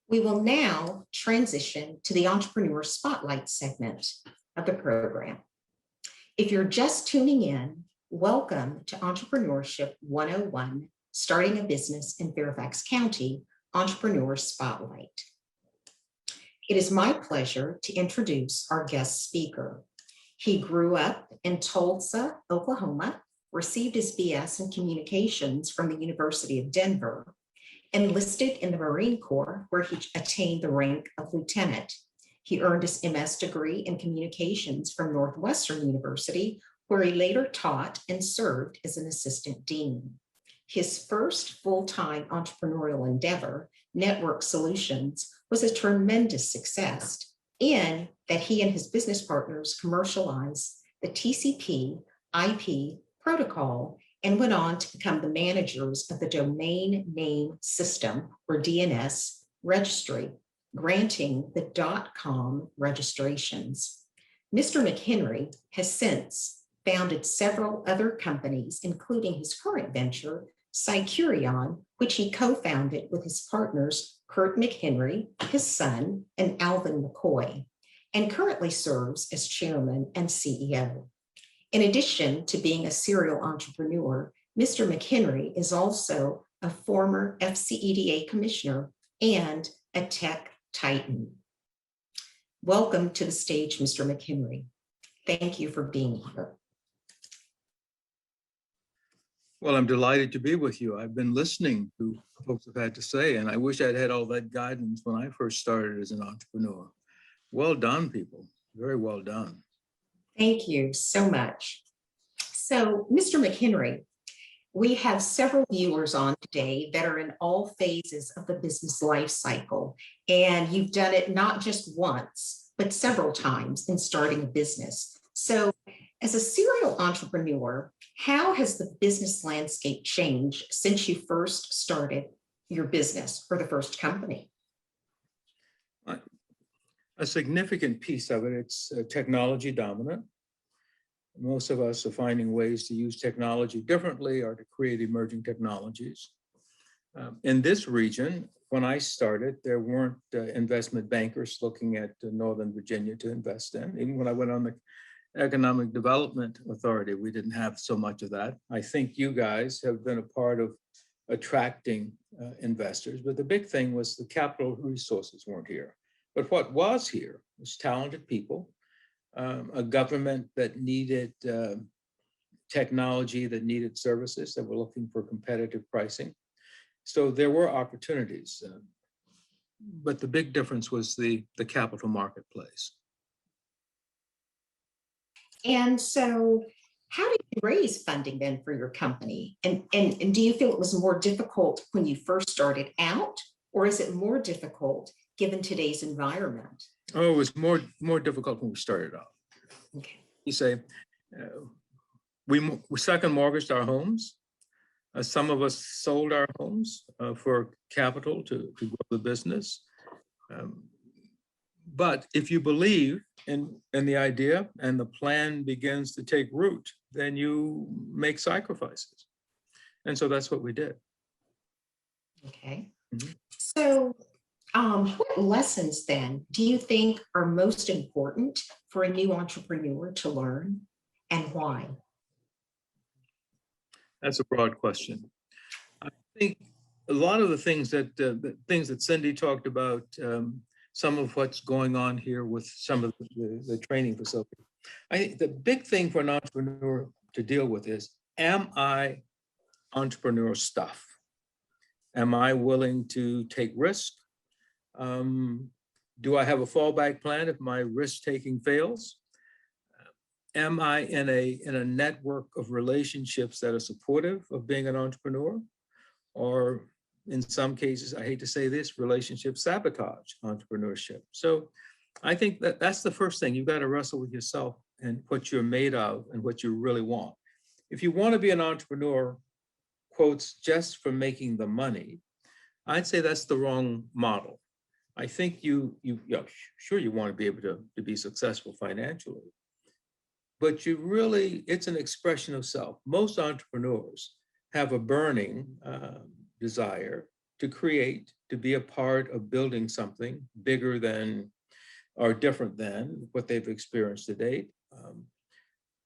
We will now transition to the Entrepreneur Spotlight segment of the program. If you're just tuning in, welcome to Entrepreneurship 101, Starting a Business in Fairfax County, Entrepreneur Spotlight. It is my pleasure to introduce our guest speaker. He grew up in Tulsa, Oklahoma, received his BS in Communications from the University of Denver, enlisted in the Marine Corps, where he attained the rank of lieutenant. He earned his MS degree in Communications from Northwestern University, where he later taught and served as an assistant dean. His first full-time entrepreneurial endeavor, Network Solutions, was a tremendous success in that he and his business partners commercialized the TCP IP protocol and went on to become the managers of the Domain Name System, or DNS, registry, granting the .com registrations. Mr. McHenry has since founded several other companies, including his current venture, Cycurion, which he co-founded with his partners, Kurt McHenry, his son, and Alvin McCoy, and currently serves as chairman and CEO. In addition to being a serial entrepreneur, Mr. McHenry is also a former FCEDA commissioner and a tech titan. Welcome to the stage, Mr. McHenry. Thank you for being here. Well, I'm delighted to be with you. I've been listening to what folks have had to say, and I wish I'd had all that guidance when I first started as an entrepreneur. Well done, people. Very well done. Thank you so much. So, Mr. McHenry, we have several viewers on today that are in all phases of the business life cycle, and you've done it not just once, but several times in starting a business. So, as a serial entrepreneur, how has the business landscape changed since you first started your business or the first company? A significant piece of it, it's technology dominant. Most of us are finding ways to use technology differently or to create emerging technologies. In this region, when I started, there weren't investment bankers looking at Northern Virginia to invest in. Even when I went on the Economic Development Authority, we didn't have so much of that. I think you guys have been a part of attracting investors, but the big thing was the capital resources weren't here. But what was here was talented people, a government that needed technology, that needed services, that were looking for competitive pricing. So there were opportunities, but the big difference was the capital marketplace. And so how did you raise funding then for your company? And do you feel it was more difficult when you first started out, or is it more difficult given today's environment? Oh, it was more difficult when we started out. Okay. You say, we second mortgaged our homes. Some of us sold our homes for capital to grow the business. But if you believe in the idea and the plan begins to take root, then you make sacrifices. And so that's what we did. Okay. Mm-hmm. So what lessons then do you think are most important for a new entrepreneur to learn, and why? That's a broad question. I think a lot of the things that Cindy talked about, some of what's going on here with some of the training facilities. I think the big thing for an entrepreneur to deal with is, am I entrepreneur stuff? Am I willing to take risk? Do I have a fallback plan if my risk-taking fails? Am I in a network of relationships that are supportive of being an entrepreneur? Or in some cases, I hate to say this, relationships sabotage entrepreneurship. So I think that's the first thing. You've got to wrestle with yourself and what you're made of and what you really want. If you want to be an entrepreneur, quotes, just for making the money, I'd say that's the wrong model. I think sure, you want to be able to be successful financially, but it's an expression of self. Most entrepreneurs have a burning desire to create to be a part of building something bigger than or different than what they've experienced to date.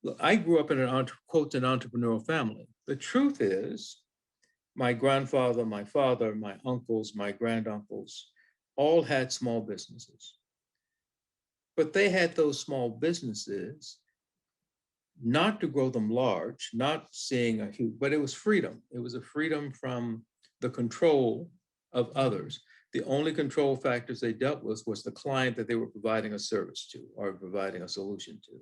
Look, I grew up in an entrepreneurial family. The truth is, my grandfather, my father, my uncles, my granduncles all had small businesses. But they had those small businesses not to grow them large, not seeing a huge, but it was freedom. It was a freedom from the control of others. The only control factors they dealt with was the client that they were providing a service to or providing a solution to.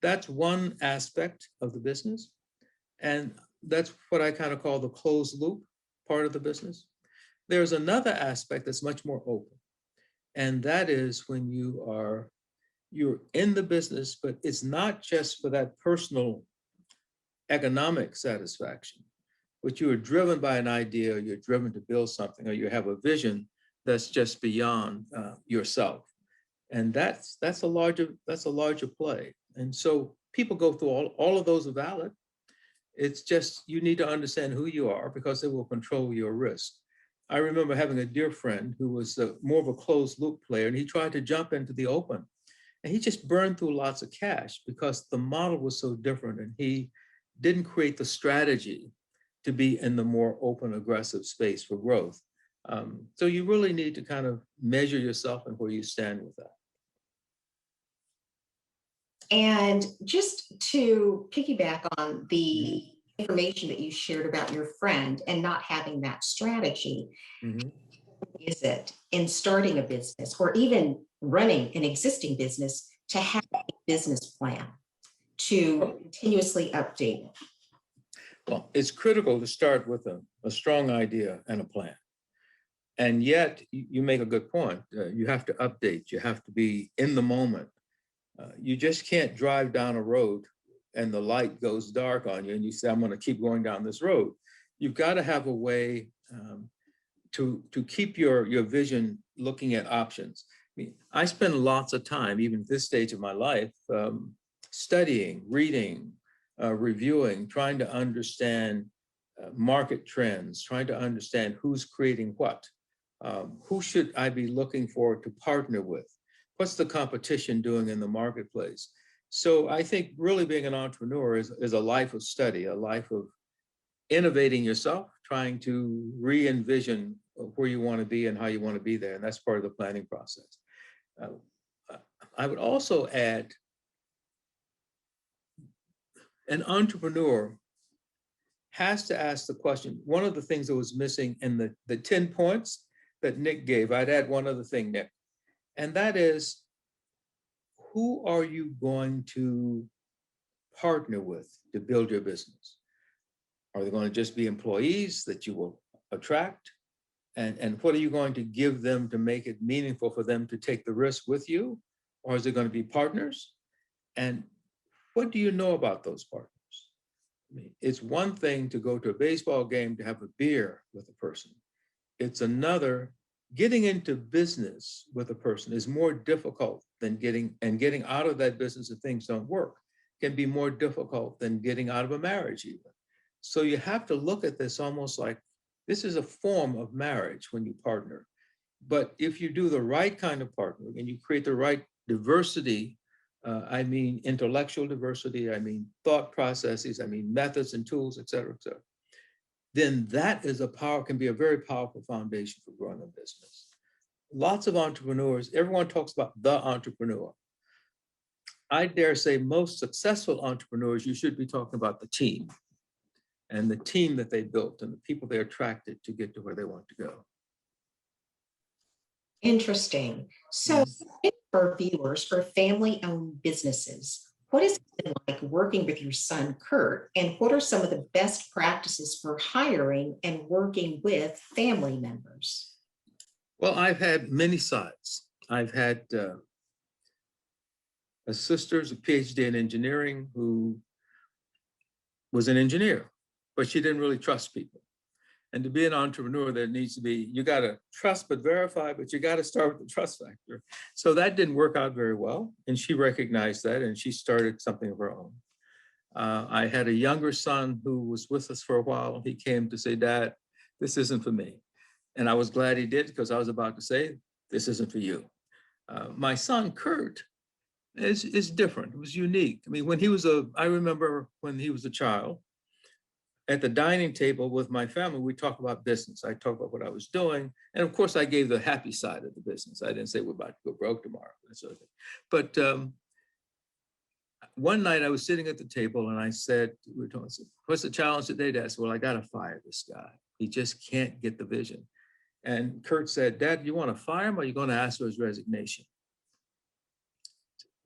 That's one aspect of the business. And that's what I kind of call the closed loop part of the business. There's another aspect that's much more open. And that is when you're in the business, but it's not just for that personal economic satisfaction, but you are driven by an idea, you're driven to build something, or you have a vision that's just beyond yourself. And that's a larger play. And so people go through all of those are valid. It's just, you need to understand who you are because it will control your risk. I remember having a dear friend who was more of a closed loop player, and he tried to jump into the open. And he just burned through lots of cash because the model was so different, and he didn't create the strategy to be in the more open, aggressive space for growth. So you really need to kind of measure yourself and where you stand with that. And just to piggyback on the information that you shared about your friend and not having that strategy, is it in starting a business or even running an existing business to have a business plan to continuously update it? Well, it's critical to start with a strong idea and a plan. And yet, you make a good point. You have to update. You have to be in the moment. You just can't drive down a road and the light goes dark on you and you say, I'm going to keep going down this road. You've got to have a way to keep your vision looking at options. I mean, I spend lots of time, even at this stage of my life, studying, reading, reviewing, trying to understand market trends, trying to understand who's creating what, who should I be looking for to partner with, what's the competition doing in the marketplace. So I think really being an entrepreneur is a life of study, a life of innovating yourself, trying to re-envision where you want to be and how you want to be there. And that's part of the planning process. I would also add, an entrepreneur has to ask the question. One of the things that was missing in the 10 points that Nick gave, I'd add one other thing, Nick, and that is, who are you going to partner with to build your business? Are they going to just be employees that you will attract? And what are you going to give them to make it meaningful for them to take the risk with you? Or is it going to be partners? And what do you know about those partners? I mean, it's one thing to go to a baseball game to have a beer with a person. It's another, getting into business with a person is more difficult than getting out of that business if things don't work. Can be more difficult than getting out of a marriage even. So you have to look at this almost like this is a form of marriage when you partner. But if you do the right kind of partnering and you create the right diversity, I mean intellectual diversity, I mean thought processes, I mean methods and tools, et cetera, then that is can be a very powerful foundation for growing a business. Lots of entrepreneurs, everyone talks about the entrepreneur. I dare say most successful entrepreneurs, you should be talking about the team and the team that they built and the people they attracted to get to where they want to go. Interesting. So for viewers, for family-owned businesses, what has it been like working with your son, Kurt, and what are some of the best practices for hiring and working with family members? Well, I've had many sides. I've had a sister's a PhD in engineering who was an engineer, but she didn't really trust people. And to be an entrepreneur, there needs to be, you got to trust but verify, but you got to start with the trust factor. So that didn't work out very well. And she recognized that and she started something of her own. I had a younger son who was with us for a while. He came to say, Dad, this isn't for me. And I was glad he did, because I was about to say, this isn't for you. My son, Kurt, is different. It was unique. I mean, I remember when he was a child, at the dining table with my family, we talk about business. I talk about what I was doing. And of course, I gave the happy side of the business. I didn't say we're about to go broke tomorrow. That sort of thing. But one night I was sitting at the table and I said, we were talking, what's the challenge today, Dad? I said, well, I got to fire this guy. He just can't get the vision. And Kurt said, Dad, you want to fire him, or are you going to ask for his resignation?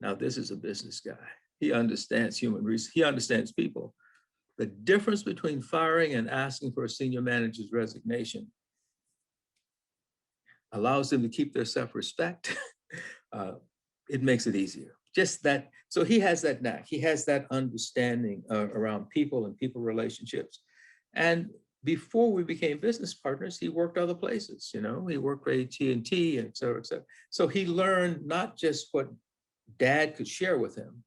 Now, this is a business guy. He understands human resources. He understands people. The difference between firing and asking for a senior manager's resignation allows them to keep their self-respect. It makes it easier. Just that. So he has that knack. He has that understanding around people and people relationships. And before we became business partners, he worked other places. You know, he worked for AT&T, and et cetera, et cetera. So he learned not just what Dad could share with him,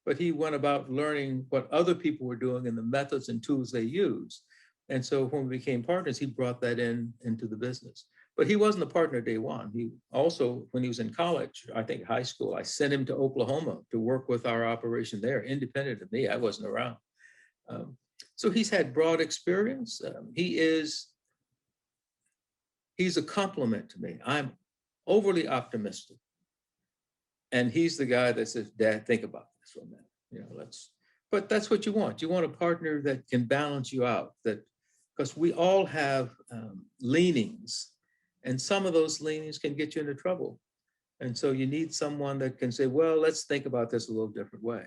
but he went about learning what other people were doing and the methods and tools they use. And so when we became partners, he brought that into the business. But he wasn't a partner day one. He also, when he was in college, I think high school, I sent him to Oklahoma to work with our operation there, independent of me. I wasn't around. So he's had broad experience. He's a compliment to me. I'm overly optimistic. And he's the guy that says, Dad, think about this for a minute. You know, but that's what you want. You want a partner that can balance you out, because we all have leanings, and some of those leanings can get you into trouble. And so you need someone that can say, well, let's think about this a little different way.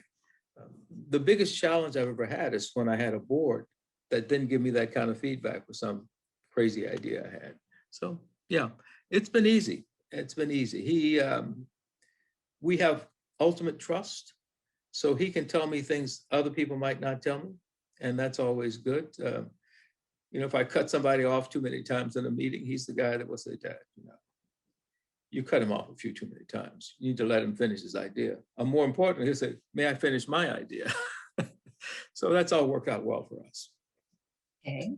The biggest challenge I've ever had is when I had a board that didn't give me that kind of feedback with some crazy idea I had. So yeah, it's been easy. It's been easy. We have ultimate trust, so he can tell me things other people might not tell me, and that's always good. You know, if I cut somebody off too many times in a meeting, he's the guy that will say, Dad, you know, you cut him off a few too many times. You need to let him finish his idea. Or more importantly, he'll say, may I finish my idea? So that's all worked out well for us. Okay.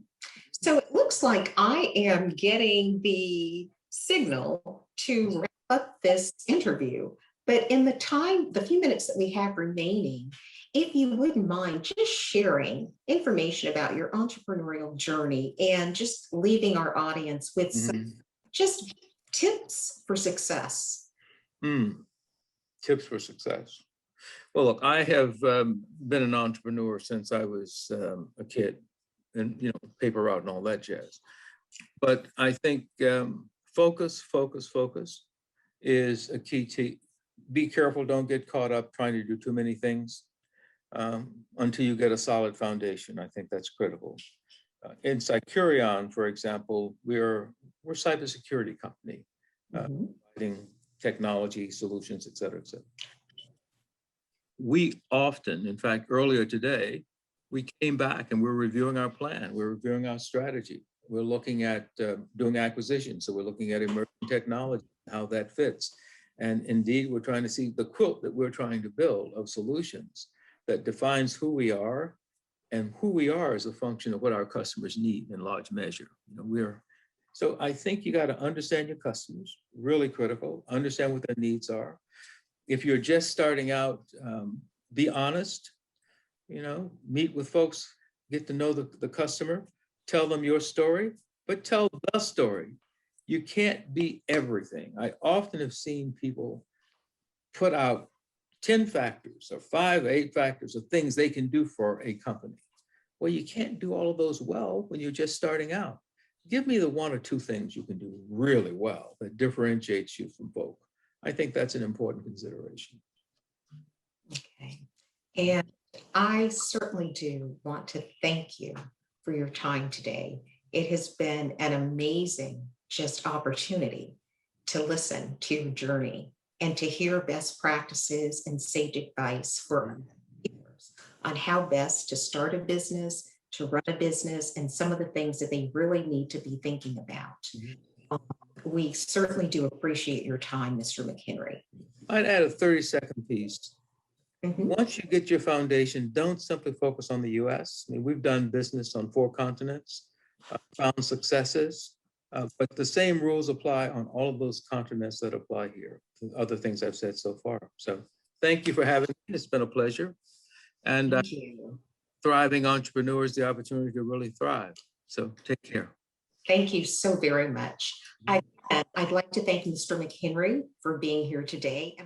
So it looks like I am getting the signal to wrap up this interview. But in the few minutes that we have remaining, if you wouldn't mind just sharing information about your entrepreneurial journey and just leaving our audience with some just tips for success. Tips for success. Well, look, I have been an entrepreneur since I was a kid, and, you know, paper route and all that jazz. But I think focus is a key to. Be careful, don't get caught up trying to do too many things until you get a solid foundation. I think that's critical. In Cycurion, for example, we're a cybersecurity company, providing technology solutions, et cetera, et cetera. We often, in fact, earlier today, we came back and we're reviewing our plan, we're reviewing our strategy. We're looking at doing acquisitions, so we're looking at emerging technology, how that fits. And indeed, we're trying to see the quilt that we're trying to build of solutions that defines who we are, and who we are is a function of what our customers need in large measure. You know, so I think you got to understand your customers, really critical, understand what their needs are. If you're just starting out, be honest, you know, meet with folks, get to know the customer, tell them your story, but tell the story. You can't be everything. I often have seen people put out 10 factors or 5 or 8 factors of things they can do for a company. Well, you can't do all of those well when you're just starting out. Give me the 1 or 2 things you can do really well that differentiates you from folk. I think that's an important consideration. Okay. And I certainly do want to thank you for your time today. It has been an amazing just opportunity to listen to your journey and to hear best practices and sage advice for viewers on how best to start a business, to run a business, and some of the things that they really need to be thinking about. We certainly do appreciate your time, Mr. McHenry. I'd add a 30-second piece. Once you get your foundation, don't simply focus on the US. I mean, we've done business on 4 continents, found successes. But the same rules apply on all of those continents that apply here, the other things I've said so far. So thank you for having me. It's been a pleasure. And Thank you. thriving entrepreneurs, the opportunity to really thrive. So take care. Thank you so very much. I'd like to thank Mr. McHenry for being here today. And